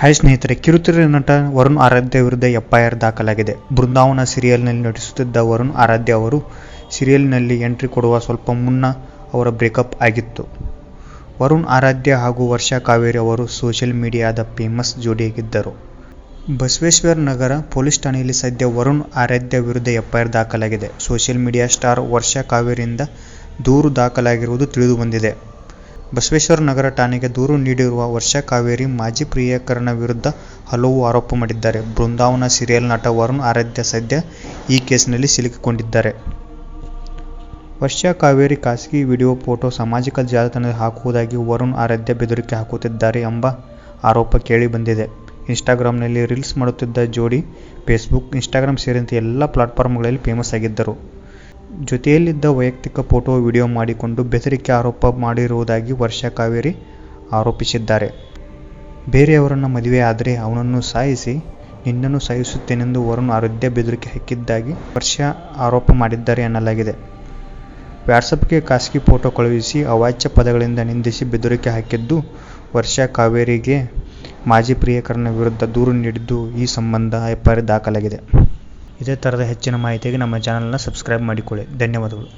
Hi ಸ್ನೇಹಿತರೆ, ಕಿರುತೆರೆ ನಟ ವರುಣ್ ಆರಾಧ್ಯ ವಿರುದ್ಧ ಎಫ್ಐಆರ್ ದಾಖಲಾಗಿದೆ. ಬೃಂದಾವನ ಸೀರಿಯಲ್ನಲ್ಲಿ ನಟಿಸುತ್ತಿದ್ದ ವರುಣ್ ಆರಾಧ್ಯ ಅವರು ಸೀರಿಯಲ್ನಲ್ಲಿ ಎಂಟ್ರಿ ಕೊಡುವ ಸ್ವಲ್ಪ ಮುನ್ನ ಅವರ ಬ್ರೇಕಪ್ ಆಗಿತ್ತು. ವರುಣ್ ಆರಾಧ್ಯ ಹಾಗೂ ವರ್ಷಾ ಕಾವೇರಿ ಅವರು social ಮೀಡಿಯಾದ famous ಜೋಡಿಯಾಗಿದ್ದರು. Basaveshwara Nagar police ಠಾಣೆಯಲ್ಲಿ ಸದ್ಯ ವರುಣ್ ಆರಾಧ್ಯ ವಿರುದ್ಧ ಎಫ್ಐಆರ್ ದಾಖಲಾಗಿದೆ. ಸೋಷಿಯಲ್ ಮೀಡಿಯಾ ಸ್ಟಾರ್ ವರ್ಷಾ ಕಾವೇರಿಯಿಂದ ದೂರು ದಾಖಲಾಗಿರುವುದು ತಿಳಿದು ಬಂದಿದೆ. ಬಸವೇಶ್ವರ ನಗರ ಠಾಣೆಗೆ ದೂರು ನೀಡಿರುವ ವರ್ಷಾ ಕಾವೇರಿ ಮಾಜಿ ಪ್ರಿಯಕರನ ವಿರುದ್ಧ ಹಲವು ಆರೋಪ ಮಾಡಿದ್ದಾರೆ. ಬೃಂದಾವನ ಸೀರಿಯಲ್ ನಟ ವರುಣ್ ಆರಾಧ್ಯ ಸದ್ಯ ಈ ಕೇಸಿನಲ್ಲಿ ಸಿಲುಕಿಕೊಂಡಿದ್ದಾರೆ. ವರ್ಷಾ ಕಾವೇರಿ ಖಾಸಗಿ ವಿಡಿಯೋ, ಫೋಟೋ ಸಾಮಾಜಿಕ ಜಾಲತಾಣದಲ್ಲಿ ಹಾಕುವುದಾಗಿ ವರುಣ್ ಆರಾಧ್ಯ ಬೆದರಿಕೆ ಹಾಕುತ್ತಿದ್ದಾರೆ ಎಂಬ ಆರೋಪ ಕೇಳಿ ಬಂದಿದೆ. ಇನ್ಸ್ಟಾಗ್ರಾಂನಲ್ಲಿ ರೀಲ್ಸ್ ಮಾಡುತ್ತಿದ್ದ ಜೋಡಿ ಫೇಸ್ಬುಕ್, ಇನ್ಸ್ಟಾಗ್ರಾಂ ಸೇರಿದಂತೆ ಎಲ್ಲ ಪ್ಲಾಟ್ಫಾರ್ಮ್ಗಳಲ್ಲಿ ಫೇಮಸ್ ಆಗಿದ್ದರು. ಜೊತೆಯಲ್ಲಿದ್ದ ವೈಯಕ್ತಿಕ ಫೋಟೋ, ವಿಡಿಯೋ ಮಾಡಿಕೊಂಡು ಬೆದರಿಕೆ ಆರೋಪ ಮಾಡಿರುವುದಾಗಿ ವರ್ಷಾ ಕಾವೇರಿ ಆರೋಪಿಸಿದ್ದಾರೆ. ಬೇರೆಯವರನ್ನ ಮದುವೆ ಆದರೆ ಅವನನ್ನು ಸಾಯಿಸಿ, ನಿನ್ನನ್ನು ಸಾಯಿಸುತ್ತೇನೆಂದು ವರುಣ್ ಆರಾಧ್ಯ ಬೆದರಿಕೆ ಹಾಕಿದ್ದಾಗಿ ವರ್ಷಾ ಆರೋಪ ಮಾಡಿದ್ದಾರೆ ಎನ್ನಲಾಗಿದೆ. ವಾಟ್ಸಪ್ಗೆ ಖಾಸಗಿ ಫೋಟೋ ಕಳುಹಿಸಿ ಅವಾಚ್ಯ ಪದಗಳಿಂದ ನಿಂದಿಸಿ ಬೆದರಿಕೆ ಹಾಕಿದ್ದು ವರ್ಷಾ ಕಾವೇರಿಗೆ ಮಾಜಿ ಪ್ರಿಯಕರನ ವಿರುದ್ಧ ದೂರು ನೀಡಿದ್ದು, ಈ ಸಂಬಂಧ ಎಫ್ಐಆರ್ ದಾಖಲಾಗಿದೆ. ಇದೇ ಥರದ ಹೆಚ್ಚಿನ ಮಾಹಿತಿಗೆ ನಮ್ಮ ಚಾನಲ್ನ ಸಬ್ಸ್ಕ್ರೈಬ್ ಮಾಡಿಕೊಳ್ಳಿ. ಧನ್ಯವಾದಗಳು.